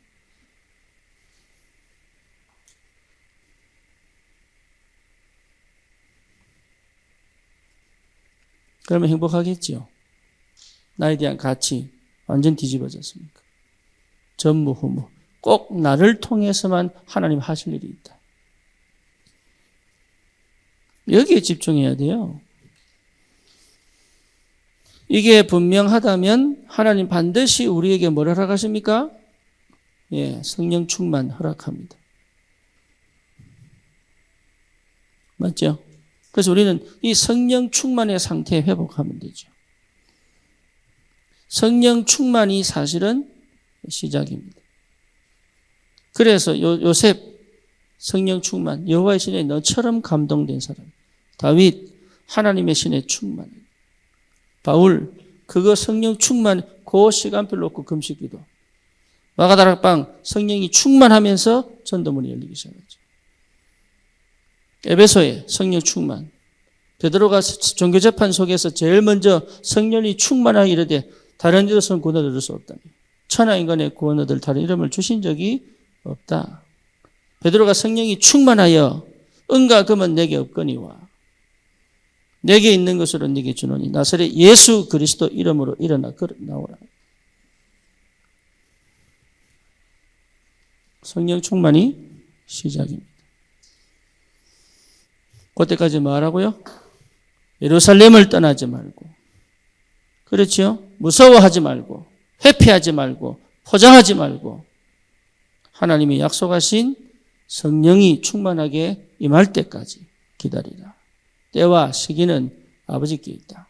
그러면 행복하겠죠. 나에 대한 가치 완전 뒤집어졌습니까? 전무후무. 꼭 나를 통해서만 하나님 하실 일이 있다. 여기에 집중해야 돼요. 이게 분명하다면 하나님 반드시 우리에게 뭘 허락하십니까? 예, 성령 충만 허락합니다. 맞죠? 그래서 우리는 이 성령 충만의 상태에 회복하면 되죠. 성령 충만이 사실은 시작입니다. 그래서 요셉 성령 충만, 여호와의 신에 너처럼 감동된 사람, 다윗 하나님의 신에 충만, 바울 그거 성령 충만, 그 시간표 놓고 금식기도, 마가다락방 성령이 충만하면서 전도문이 열리기 시작했죠. 에베소에 성령 충만, 베드로가 종교재판 속에서 제일 먼저 성령이 충만하게 이르되 다른 이로서는 구원을 얻을 수 없다니, 천하인간의 구원 얻을 다른 이름을 주신 적이 없다. 베드로가 성령이 충만하여 은과 금은 내게 없거니와 내게 있는 것으로 네게 주노니 나사렛 예수 그리스도 이름으로 일어나 나오라. 성령 충만이 시작입니다. 그때까지 뭐 하라고요? 예루살렘을 떠나지 말고, 그렇죠? 무서워하지 말고, 회피하지 말고, 포장하지 말고, 하나님이 약속하신 성령이 충만하게 임할 때까지 기다리라. 때와 시기는 아버지께 있다.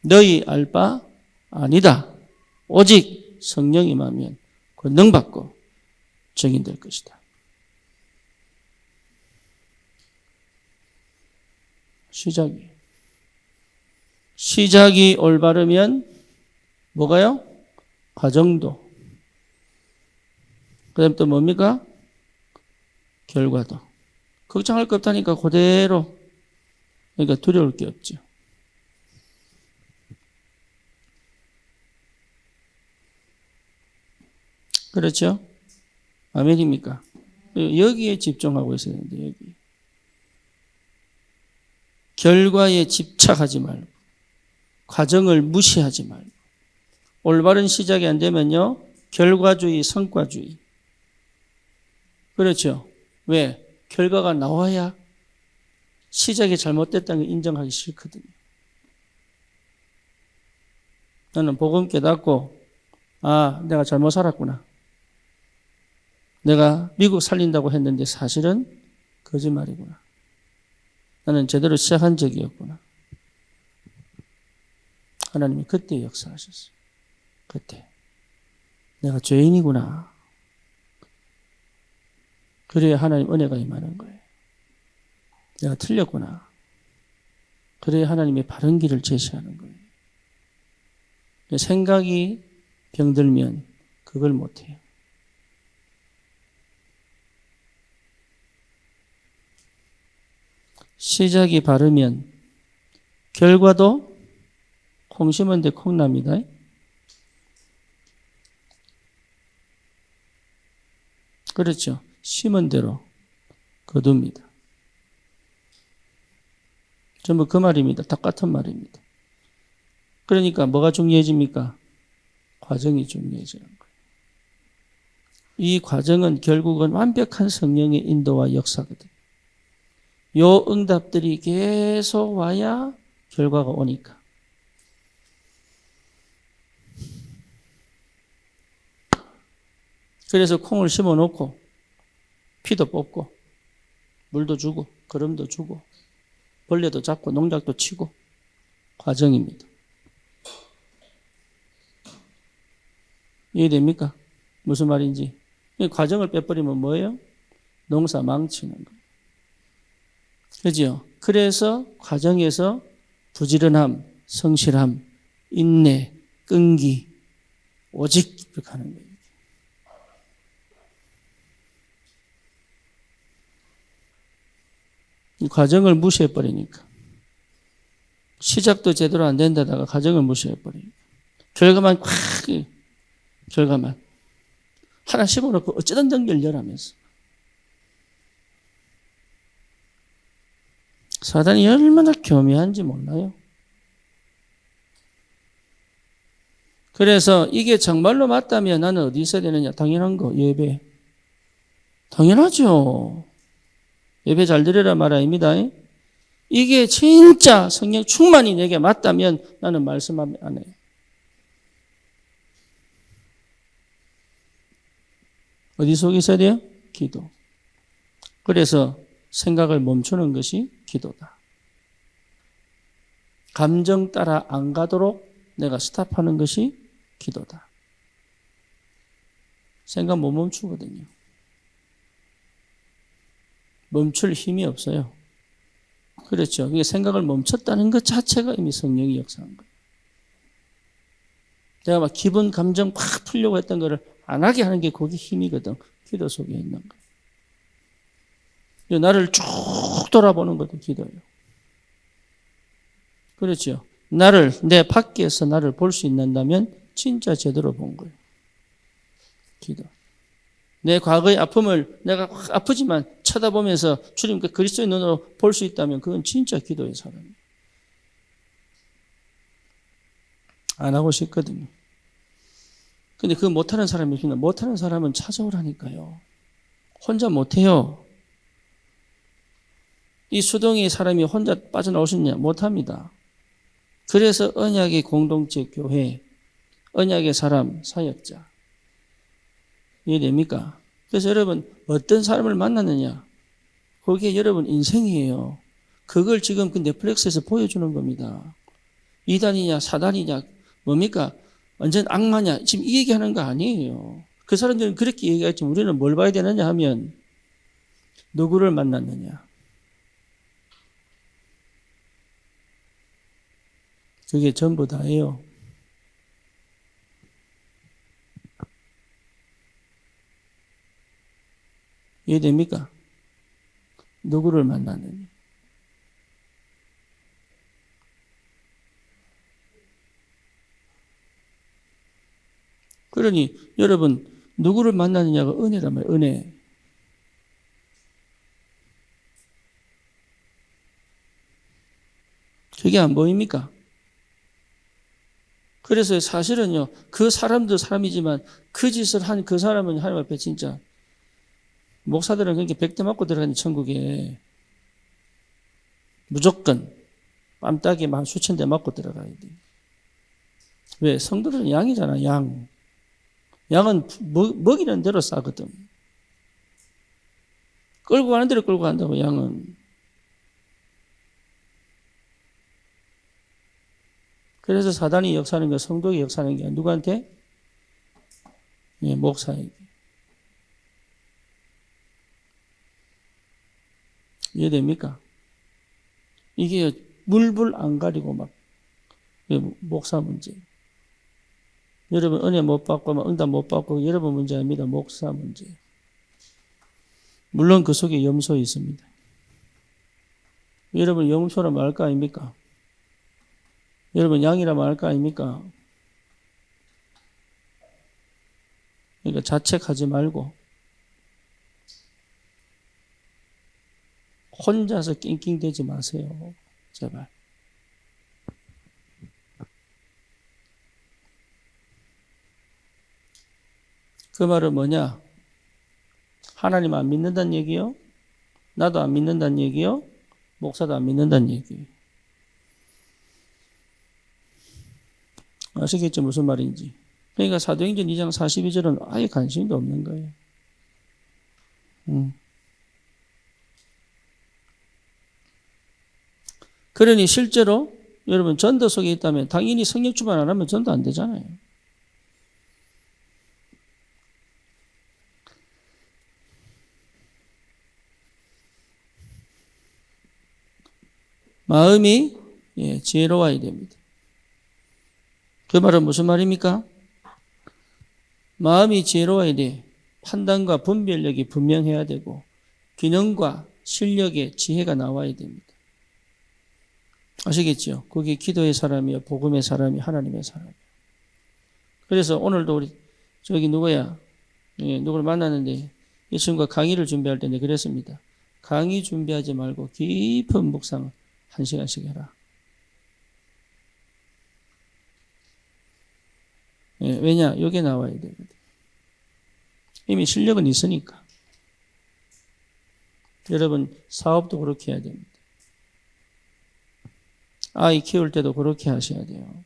너희 알 바 아니다. 오직 성령 임하면 권능받고 증인될 것이다. 시작이 올바르면 뭐가요? 과정도. 그 다음 또 뭡니까? 결과도. 걱정할 거 없다니까 그대로. 그러니까 두려울 게 없죠. 그렇죠? 아멘입니까? 여기에 집중하고 있어야 되는데, 여기. 결과에 집착하지 말고, 과정을 무시하지 말고, 올바른 시작이 안 되면요, 결과주의, 성과주의. 그렇죠? 왜? 결과가 나와야 시작이 잘못됐다는 걸 인정하기 싫거든요. 나는 복음 깨닫고 내가 잘못 살았구나. 내가 미국 살린다고 했는데 사실은 거짓말이구나. 나는 제대로 시작한 적이 없구나. 하나님이 그때 역사하셨어요. 그때. 내가 죄인이구나. 그래야 하나님 은혜가 임하는 거예요. 내가 틀렸구나. 그래야 하나님의 바른 길을 제시하는 거예요. 생각이 병들면 그걸 못해요. 시작이 바르면 결과도 콩 심은 데 콩납니다. 그렇죠. 심은 대로 거둡니다. 전부 그 말입니다. 똑같은 말입니다. 그러니까 뭐가 중요해집니까? 과정이 중요해지는 거예요. 이 과정은 결국은 완벽한 성령의 인도와 역사거든요. 요 응답들이 계속 와야 결과가 오니까. 그래서 콩을 심어 놓고 피도 뽑고 물도 주고 거름도 주고 벌레도 잡고 농작도 치고 과정입니다. 이해됩니까? 무슨 말인지. 이 과정을 빼버리면 뭐예요? 농사 망치는 거예요. 그죠? 그래서 과정에서 부지런함, 성실함, 인내, 끈기, 오직 이렇게 하는 거예요. 이 과정을 무시해버리니까. 시작도 제대로 안 된다다가 과정을 무시해버리니까. 결과만. 하나 심어놓고 어쩌든 연결하면서. 사단이 얼마나 교묘한지 몰라요. 그래서 이게 정말로 맞다면 나는 어디 있어야 되느냐? 당연한 거, 예배. 당연하죠. 예배 잘 드려라 말 아닙니다. 이게 진짜 성령 충만이 내게 맞다면 나는 말씀 안 해요. 어디 속에 있어야 돼요? 기도. 그래서 생각을 멈추는 것이 기도다. 감정 따라 안 가도록 내가 스탑하는 것이 기도다. 생각 못 멈추거든요. 멈출 힘이 없어요. 그렇죠. 이게 생각을 멈췄다는 것 자체가 이미 성령이 역사한 거예요. 내가 막 기분, 감정 팍 풀려고 했던 거를 안 하게 하는 게 거기 힘이거든. 기도 속에 있는 거예요. 나를 쭉 돌아보는 것도 기도예요. 그렇죠. 내 밖에서 나를 볼 수 있는다면 진짜 제대로 본 거예요. 기도. 내 과거의 아픔을 내가 아프지만 쳐다보면서 주님께 그리스도의 눈으로 볼 수 있다면 그건 진짜 기도의 사람이에요. 안 하고 싶거든요. 근데 그거 못하는 사람이 있습니다. 못하는 사람은 찾아오라니까요. 혼자 못해요. 이 수동의 사람이 혼자 빠져나올 수 있냐? 못합니다. 그래서 언약의 공동체 교회, 언약의 사람, 사역자. 이해됩니까? 그래서 여러분 어떤 사람을 만났느냐? 그게 여러분 인생이에요. 그걸 지금 그 넷플릭스에서 보여주는 겁니다. 이단이냐 사단이냐 뭡니까? 완전 악마냐? 지금 이 얘기하는 거 아니에요. 그 사람들은 그렇게 얘기했지만 우리는 뭘 봐야 되느냐 하면 누구를 만났느냐? 그게 전부 다예요. 이해됩니까? 누구를 만났느냐? 그러니 여러분 누구를 만나느냐가 은혜란 말이에요. 은혜. 그게 안 보입니까? 그래서 사실은요, 그 사람도 사람이지만 그 짓을 한 그 사람은 하나님 앞에 진짜 목사들은 그렇게 100대 맞고 들어가는 천국에 무조건 뺨따기 만 수천 대 맞고 들어가야 돼. 왜? 성도들은 양이잖아, 양. 양은 먹이는 대로 싸거든. 끌고 가는 대로 끌고 간다고, 양은. 그래서 사단이 역사하는 게 성도가 역사하는 게 누구한테? 예, 목사에게. 이해됩니까? 이게 물불 안 가리고 막 목사 문제. 여러분 은혜 못 받고 응답 못 받고 여러분 문제 아닙니다. 목사 문제. 물론 그 속에 염소 있습니다. 여러분 염소라 말할 거 아닙니까? 여러분 양이라 말할 거 아닙니까? 그러니까 자책하지 말고 혼자서 낑낑대지 마세요. 제발. 그 말은 뭐냐? 하나님 안 믿는다는 얘기요? 나도 안 믿는다는 얘기요? 목사도 안 믿는다는 얘기예요. 아시겠죠? 무슨 말인지. 그러니까 사도행전 2장 42절은 아예 관심도 없는 거예요. 그러니 실제로 여러분 전도 속에 있다면 당연히 성령 충만 안 하면 전도 안 되잖아요. 마음이 지혜로워야 됩니다. 그 말은 무슨 말입니까? 마음이 지혜로워야 돼. 판단과 분별력이 분명해야 되고 균형과 실력의 지혜가 나와야 됩니다. 아시겠죠? 그게 기도의 사람이요, 복음의 사람이 하나님의 사람이요. 그래서 오늘도 우리 저기 누구야? 누구를 만났는데 이 친구가 강의를 준비할 때는 그랬습니다. 강의 준비하지 말고 깊은 묵상 1시간씩 해라. 왜냐? 여기에 나와야 되거든. 이미 실력은 있으니까. 여러분 사업도 그렇게 해야 됩니다. 아이 키울 때도 그렇게 하셔야 돼요.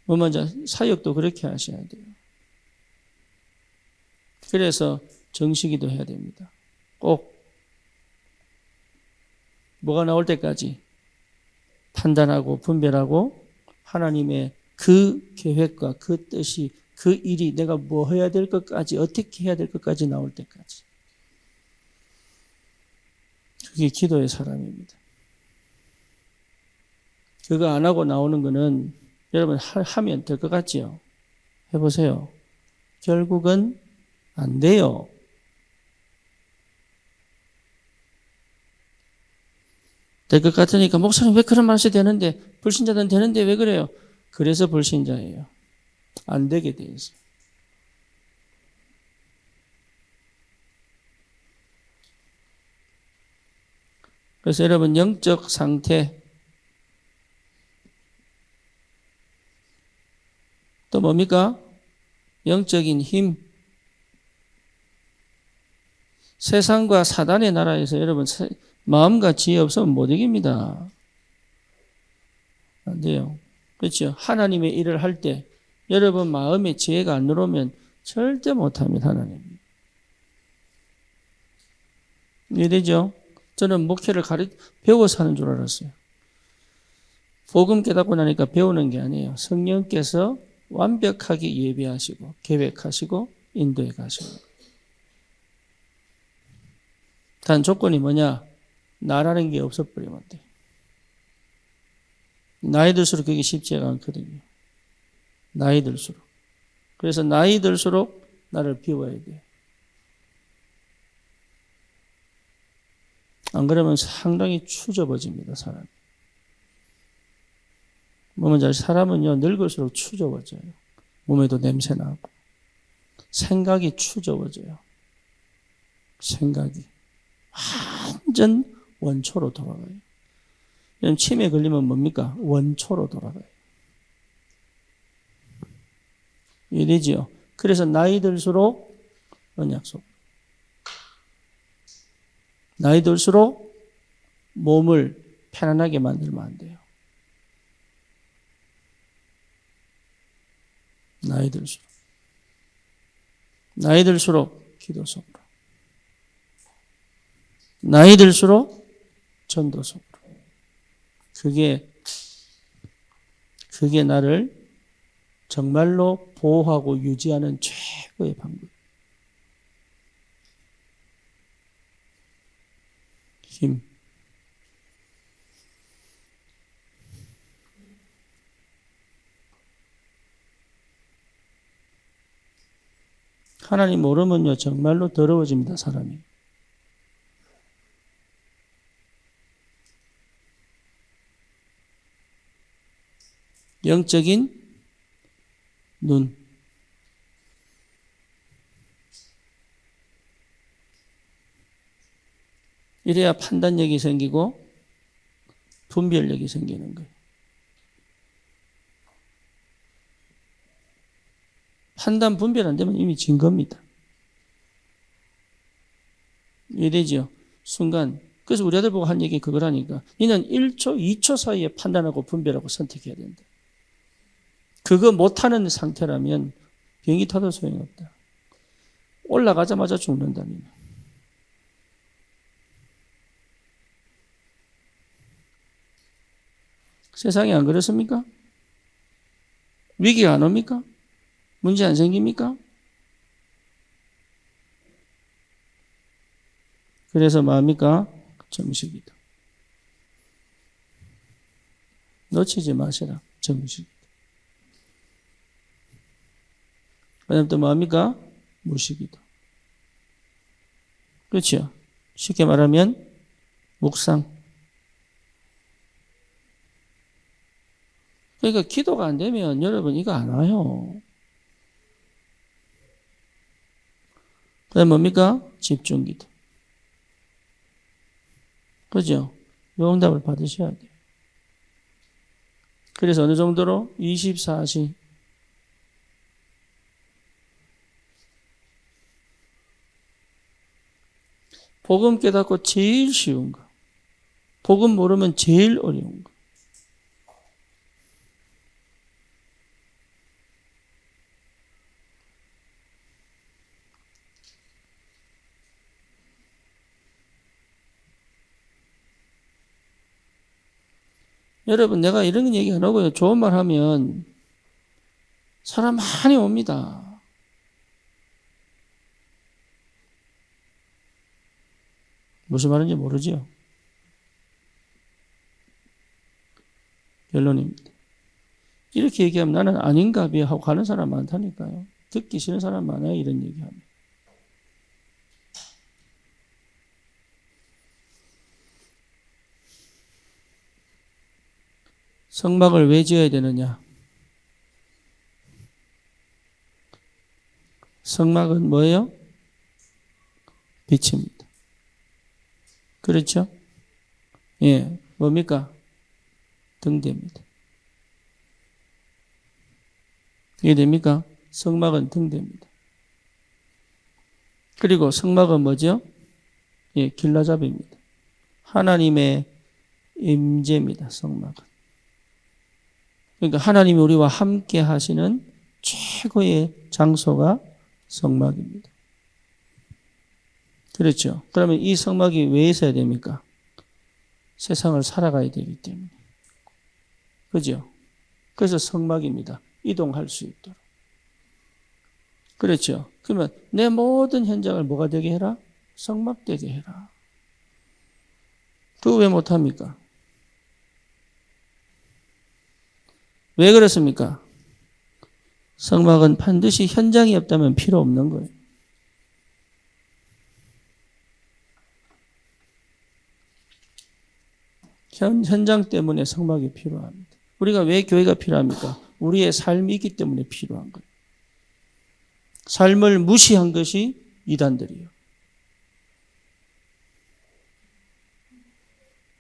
뭐 먼저 사역도 그렇게 하셔야 돼요. 그래서 정식기도 해야 됩니다. 꼭 뭐가 나올 때까지 판단하고 분별하고 하나님의 그 계획과 그 뜻이 그 일이 내가 뭐 해야 될 것까지 어떻게 해야 될 것까지 나올 때까지. 그게 기도의 사람입니다. 그거 안 하고 나오는 거는 여러분 하면 될 것 같지요? 해보세요. 결국은 안 돼요. 될 것 같으니까 목사님 왜 그런 말 하셔야 되는데 불신자들은 되는데 왜 그래요? 그래서 불신자예요. 안 되게 돼 있어요. 그래서 여러분 영적 상태 또 뭡니까? 영적인 힘. 세상과 사단의 나라에서 여러분 마음과 지혜 없으면 못 이깁니다. 안 돼요. 그렇죠? 하나님의 일을 할 때 여러분 마음에 지혜가 안 들어오면 절대 못합니다. 하나님. 이해되죠? 저는 목회를 배워서 하는 줄 알았어요. 복음 깨닫고 나니까 배우는 게 아니에요. 성령께서 완벽하게 예배하시고 계획하시고 인도해 가시는 거예요. 단 조건이 뭐냐? 나라는 게 없어버리면 돼. 나이 들수록 그게 쉽지가 않거든요. 나이 들수록. 그래서 나이 들수록 나를 비워야 돼. 안 그러면 상당히 추접어집니다, 사람이. 뭐면 사람은요, 늙을수록 추접어져요. 몸에도 냄새 나고. 생각이 추접어져요. 생각이. 완전 원초로 돌아가요. 치매 걸리면 뭡니까? 원초로 돌아가요. 이해되지요? 그래서 나이 들수록 언약 속. 나이 들수록 몸을 편안하게 만들면 안 돼요. 나이 들수록. 나이 들수록 기도 속으로. 나이 들수록 전도 속으로. 그게 나를 정말로 보호하고 유지하는 최고의 방법. 힘. 하나님 모르면요, 정말로 더러워집니다, 사람이. 영적인 눈. 이래야 판단력이 생기고 분별력이 생기는 거예요. 판단, 분별 안 되면 이미 진 겁니다. 이해되죠? 순간. 그래서 우리 아들 보고 한 얘기 그거라니까. 너는 1초, 2초 사이에 판단하고 분별하고 선택해야 된다. 그거 못하는 상태라면 비행기 타도 소용없다. 올라가자마자 죽는다. 세상이 안 그렇습니까? 위기가 안 옵니까? 문제 안 생깁니까? 그래서 뭡니까? 정식이다. 놓치지 마시라. 정식이다. 그 다음 또 뭡니까? 무식이다. 그렇죠? 쉽게 말하면 묵상. 그러니까 기도가 안 되면 여러분 이거 안 와요. 그 다음 뭡니까? 집중기도. 그죠? 요 응답을 받으셔야 돼요. 그래서 어느 정도로? 24시. 복음 깨닫고 제일 쉬운 거. 복음 모르면 제일 어려운 거. 여러분, 내가 이런 얘기 안 하고요. 좋은 말 하면 사람 많이 옵니다. 무슨 말인지 모르죠? 결론입니다. 이렇게 얘기하면 나는 아닌가 봐 하고 가는 사람 많다니까요. 듣기 싫은 사람 많아요. 이런 얘기하면. 성막을 왜 지어야 되느냐? 성막은 뭐예요? 빛입니다. 그렇죠? 예, 뭡니까? 등대입니다. 이해됩니까? 성막은 등대입니다. 그리고 성막은 뭐죠? 예, 길라잡이입니다. 하나님의 임재입니다. 성막은. 그러니까 하나님이 우리와 함께 하시는 최고의 장소가 성막입니다. 그렇죠? 그러면 이 성막이 왜 있어야 됩니까? 세상을 살아가야 되기 때문에. 그죠? 그래서 성막입니다. 이동할 수 있도록. 그렇죠? 그러면 내 모든 현장을 뭐가 되게 해라? 성막 되게 해라. 그거 왜 못합니까? 왜 그렇습니까? 성막은 반드시 현장이 없다면 필요 없는 거예요. 현장 때문에 성막이 필요합니다. 우리가 왜 교회가 필요합니까? 우리의 삶이 있기 때문에 필요한 거예요. 삶을 무시한 것이 이단들이에요.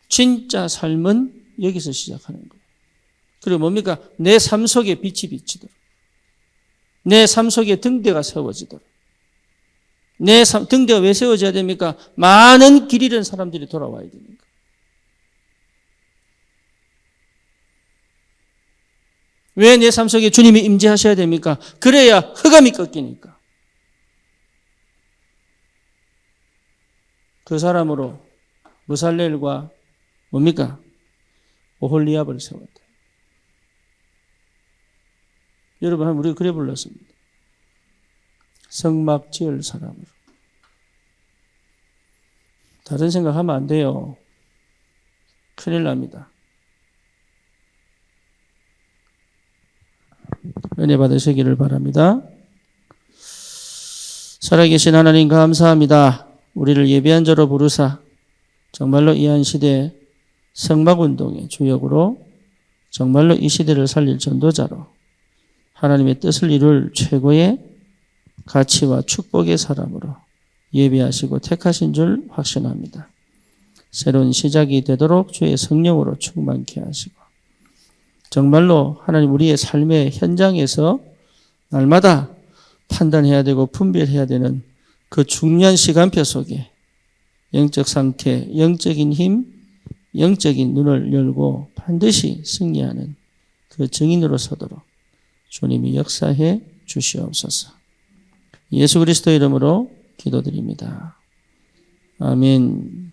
진짜 삶은 여기서 시작하는 거예요. 그리고 뭡니까? 내 삶 속에 빛이 비치도록. 내 삶 속에 등대가 세워지도록. 내 등대가 왜 세워져야 됩니까? 많은 길 잃은 사람들이 돌아와야 되니까. 왜 내 삶 속에 주님이 임재하셔야 됩니까? 그래야 흑암이 꺾이니까. 그 사람으로 무살렐과 뭡니까? 오홀리압을 세웠다. 여러분, 우리가 그래 불렀습니다. 성막 지을 사람으로. 다른 생각하면 안 돼요. 큰일 납니다. 은혜 받으시기를 바랍니다. 살아계신 하나님 감사합니다. 우리를 예비한 자로 부르사 정말로 이 한 시대 성막운동의 주역으로 정말로 이 시대를 살릴 전도자로 하나님의 뜻을 이룰 최고의 가치와 축복의 사람으로 예비하시고 택하신 줄 확신합니다. 새로운 시작이 되도록 주의 성령으로 충만케 하시고 정말로 하나님 우리의 삶의 현장에서 날마다 판단해야 되고 분별해야 되는 그 중요한 시간표 속에 영적 상태, 영적인 힘, 영적인 눈을 열고 반드시 승리하는 그 증인으로 서도록 주님이 역사해 주시옵소서. 예수 그리스도 이름으로 기도드립니다. 아멘.